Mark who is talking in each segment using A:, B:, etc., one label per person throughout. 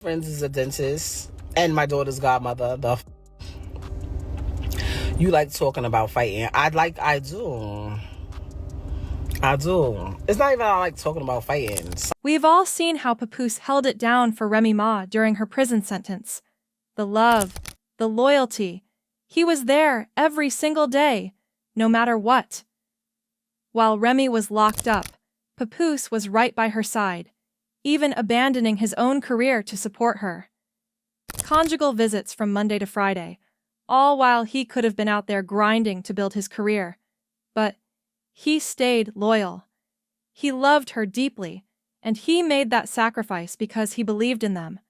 A: Friends is a dentist and my daughter's godmother. You like talking about fighting. I do. It's not even I like talking about fighting.
B: We've all seen how Papoose held it down for Remy Ma during her prison sentence. The love, the loyalty. He was there every single day, no matter what. While Remy was locked up, Papoose was right by her side, even abandoning his own career to support her. Conjugal visits from Monday to Friday, all while he could have been out there grinding to build his career. But he stayed loyal. He loved her deeply, and he made that sacrifice because he believed in them.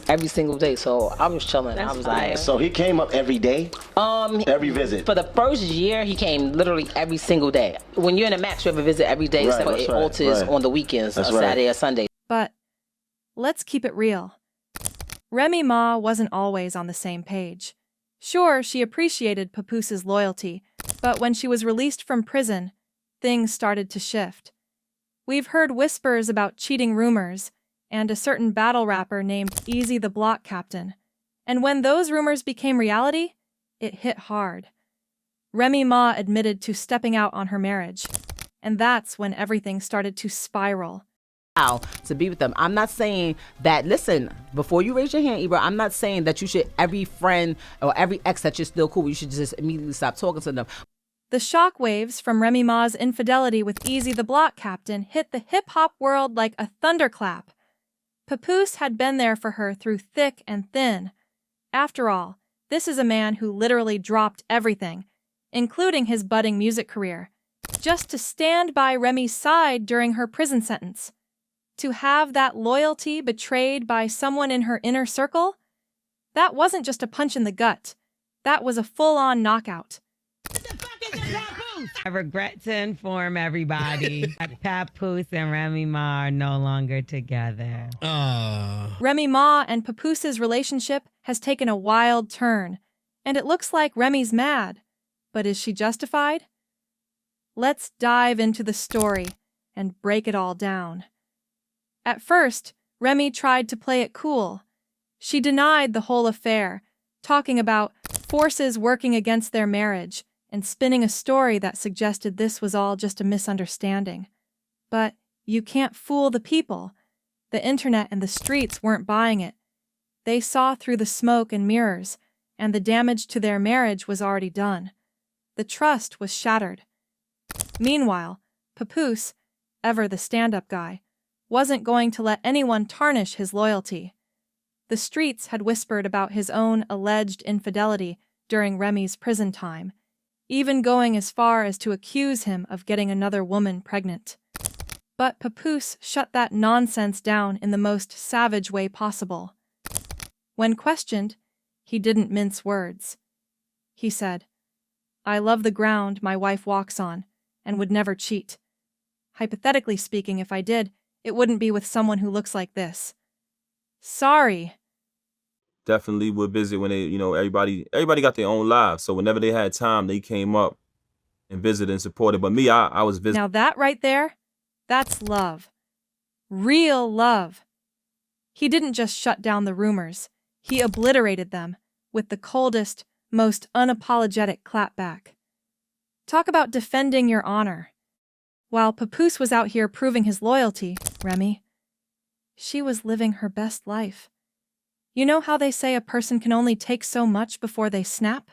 C: Every single day, so I was chilling. I was like,
D: so he came up every day? Every visit?
C: For the first year, he came literally every single day. When you're in a match, you have a visit every day, except for it alters on the weekends, Saturday or Sunday.
B: But let's keep it real. Remy Ma wasn't always on the same page. Sure, she appreciated Papoose's loyalty, but when she was released from prison, things started to shift. We've heard whispers about cheating rumors, and a certain battle rapper named Easy the Block Captain. And when those rumors became reality, it hit hard. Remy Ma admitted to stepping out on her marriage, and that's when everything started to spiral.
E: To be with them. I'm not saying that, listen, before you raise your hand, Ibra, I'm not saying that you should, every friend or every ex that you're still cool, you should just immediately stop talking to them.
B: The shockwaves from Remy Ma's infidelity with Easy the Block Captain hit the hip-hop world like a thunderclap. Papoose had been there for her through thick and thin. After all, this is a man who literally dropped everything, including his budding music career, just to stand by Remy's side during her prison sentence. To have that loyalty betrayed by someone in her inner circle? That wasn't just a punch in the gut. That was a full-on knockout.
F: I regret to inform everybody that Papoose and Remy Ma are no longer together.
B: Remy Ma and Papoose's relationship has taken a wild turn, and it looks like Remy's mad. But is she justified? Let's dive into the story and break it all down. At first, Remy tried to play it cool. She denied the whole affair, talking about forces working against their marriage and spinning a story that suggested this was all just a misunderstanding. But you can't fool the people. The internet and the streets weren't buying it. They saw through the smoke and mirrors, and the damage to their marriage was already done. The trust was shattered. Meanwhile, Papoose, ever the stand-up guy, wasn't going to let anyone tarnish his loyalty. The streets had whispered about his own alleged infidelity during Remy's prison time, even going as far as to accuse him of getting another woman pregnant. But Papoose shut that nonsense down in the most savage way possible. When questioned, he didn't mince words. He said, "I love the ground my wife walks on, and would never cheat. Hypothetically speaking, if I did, it wouldn't be with someone who looks like this. Sorry."
G: Definitely would visit when they, everybody got their own lives. So whenever they had time, they came up and visited and supported. But me, I was visiting.
B: Now that right there, that's love. Real love. He didn't just shut down the rumors. He obliterated them with the coldest, most unapologetic clapback. Talk about defending your honor. While Papoose was out here proving his loyalty, Remy, she was living her best life. You know how they say a person can only take so much before they snap?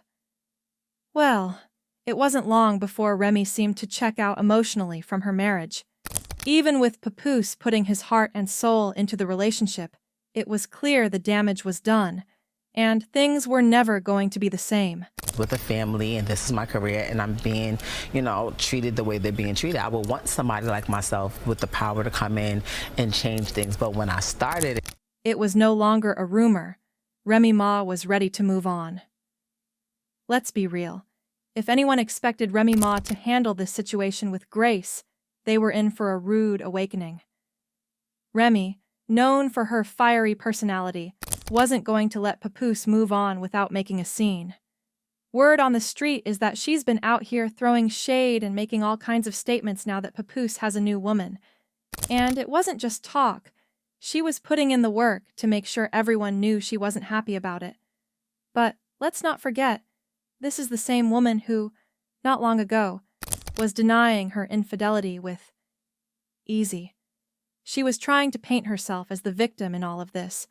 B: Well, it wasn't long before Remy seemed to check out emotionally from her marriage. Even with Papoose putting his heart and soul into the relationship, it was clear the damage was done, and things were never going to be the same.
E: With a family, and this is my career, and I'm being, treated the way they're being treated. I would want somebody like myself with the power to come in and change things. But when I started,
B: it was no longer a rumor. Remy Ma was ready to move on. Let's be real. If anyone expected Remy Ma to handle this situation with grace, they were in for a rude awakening. Remy, known for her fiery personality, wasn't going to let Papoose move on without making a scene. Word on the street is that she's been out here throwing shade and making all kinds of statements now that Papoose has a new woman. And it wasn't just talk. She was putting in the work to make sure everyone knew she wasn't happy about it. But let's not forget, this is the same woman who, not long ago, was denying her infidelity with easy. She was trying to paint herself as the victim in all of this,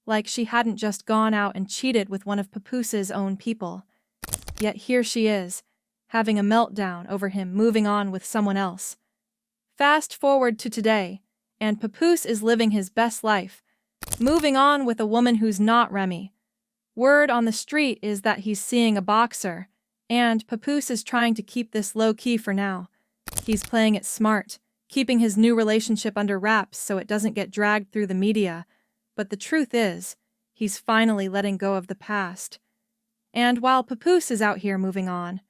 B: like she hadn't just gone out and cheated with one of Papoose's own people. Yet here she is, having a meltdown over him moving on with someone else. Fast forward to today, and Papoose is living his best life, moving on with a woman who's not Remy. Word on the street is that he's seeing a boxer, and Papoose is trying to keep this low-key for now. He's playing it smart, keeping his new relationship under wraps so it doesn't get dragged through the media. But the truth is, he's finally letting go of the past. And while Papoose is out here moving on,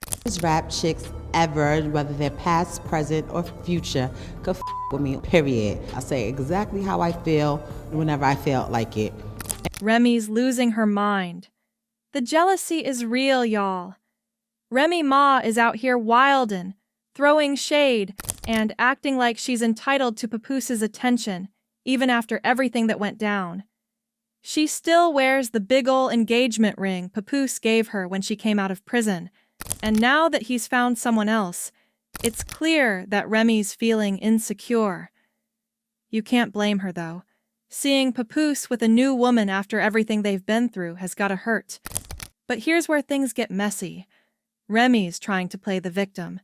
H: rap chicks ever, whether they're past, present, or future, could with me, period. I say exactly how I feel whenever I feel like it.
B: Remy's losing her mind. The jealousy is real, y'all. Remy Ma is out here wildin', throwing shade, and acting like she's entitled to Papoose's attention, even after everything that went down. She still wears the big ol' engagement ring Papoose gave her when she came out of prison, and now that he's found someone else, it's clear that Remy's feeling insecure. You can't blame her, though. Seeing Papoose with a new woman after everything they've been through has gotta hurt. But here's where things get messy. Remy's trying to play the victim.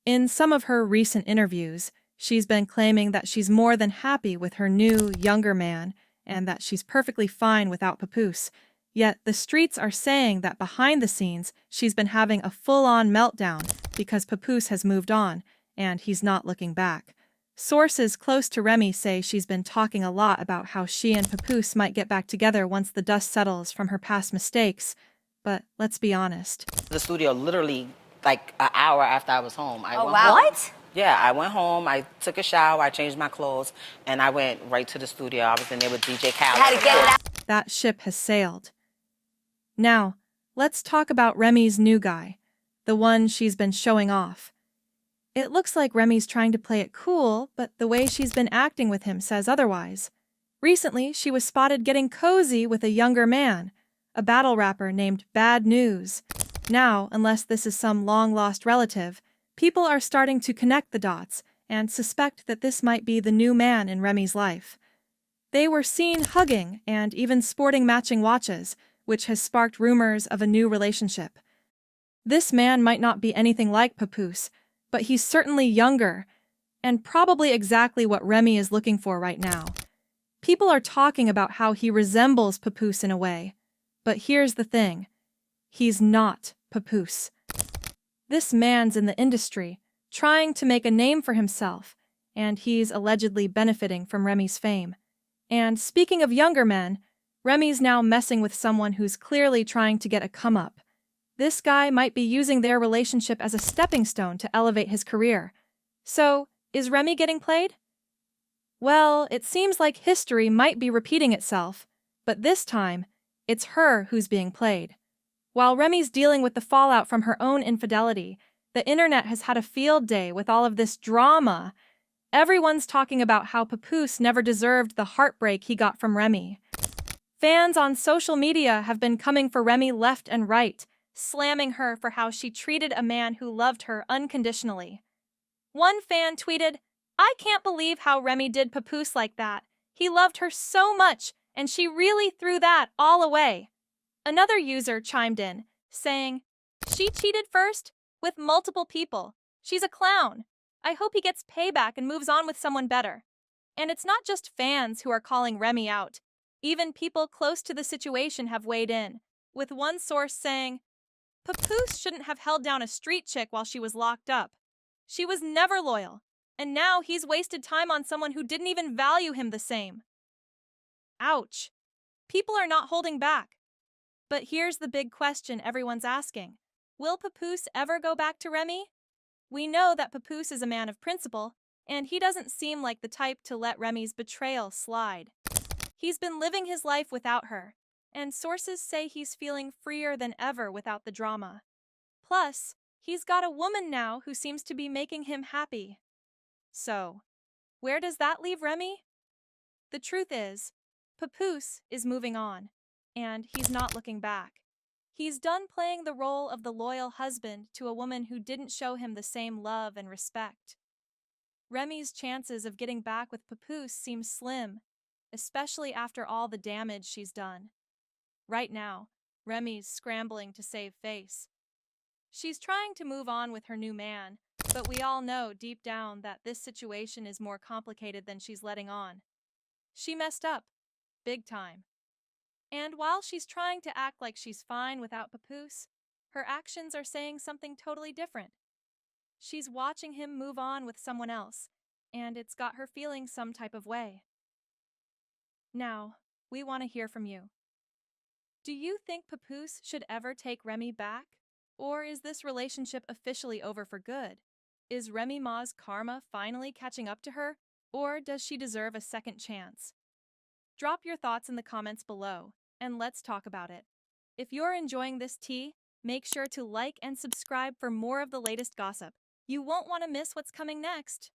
B: In some of her recent interviews, she's been claiming that she's more than happy with her new, younger man, and that she's perfectly fine without Papoose. Yet the streets are saying that behind the scenes, she's been having a full-on meltdown because Papoose has moved on, and he's not looking back. Sources close to Remy say she's been talking a lot about how she and Papoose might get back together once the dust settles from her past mistakes. But let's be honest.
C: The studio literally like an hour after I was home.
I: Oh, wow. What?
C: Yeah, I went home, I took a shower, I changed my clothes, and I went right to the studio. I was in there with DJ Khaled.
I: Had to get it out.
B: That ship has sailed. Now, let's talk about Remy's new guy, the one she's been showing off. It looks like Remy's trying to play it cool, but the way she's been acting with him says otherwise. Recently, she was spotted getting cozy with a younger man, a battle rapper named Bad News. Now, unless this is some long-lost relative, people are starting to connect the dots and suspect that this might be the new man in Remy's life. They were seen hugging and even sporting matching watches, which has sparked rumors of a new relationship. This man might not be anything like Papoose, but he's certainly younger, and probably exactly what Remy is looking for right now. People are talking about how he resembles Papoose in a way, but here's the thing. He's not Papoose. This man's in the industry, trying to make a name for himself, and he's allegedly benefiting from Remy's fame. And speaking of younger men, Remy's now messing with someone who's clearly trying to get a come-up. This guy might be using their relationship as a stepping stone to elevate his career. So, is Remy getting played? Well, it seems like history might be repeating itself, but this time, it's her who's being played. While Remy's dealing with the fallout from her own infidelity, the internet has had a field day with all of this drama. Everyone's talking about how Papoose never deserved the heartbreak he got from Remy. Fans on social media have been coming for Remy left and right, slamming her for how she treated a man who loved her unconditionally. One fan tweeted, "I can't believe how Remy did Papoose like that. He loved her so much, and she really threw that all away." Another user chimed in, saying, "She cheated first? With multiple people. She's a clown. I hope he gets payback and moves on with someone better." And it's not just fans who are calling Remy out. Even people close to the situation have weighed in, with one source saying, "Papoose shouldn't have held down a street chick while she was locked up. She was never loyal, and now he's wasted time on someone who didn't even value him the same." Ouch. People are not holding back. But here's the big question everyone's asking. Will Papoose ever go back to Remy? We know that Papoose is a man of principle, and he doesn't seem like the type to let Remy's betrayal slide. He's been living his life without her, and sources say he's feeling freer than ever without the drama. Plus, he's got a woman now who seems to be making him happy. So, where does that leave Remy? The truth is, Papoose is moving on, and he's not looking back. He's done playing the role of the loyal husband to a woman who didn't show him the same love and respect. Remy's chances of getting back with Papoose seem slim, especially after all the damage she's done. Right now, Remy's scrambling to save face. She's trying to move on with her new man, but we all know deep down that this situation is more complicated than she's letting on. She messed up, big time. And while she's trying to act like she's fine without Papoose, her actions are saying something totally different. She's watching him move on with someone else, and it's got her feeling some type of way. Now, we want to hear from you. Do you think Papoose should ever take Remy back? Or is this relationship officially over for good? Is Remy Ma's karma finally catching up to her, or does she deserve a second chance? Drop your thoughts in the comments below, and let's talk about it. If you're enjoying this tea, make sure to like and subscribe for more of the latest gossip. You won't want to miss what's coming next.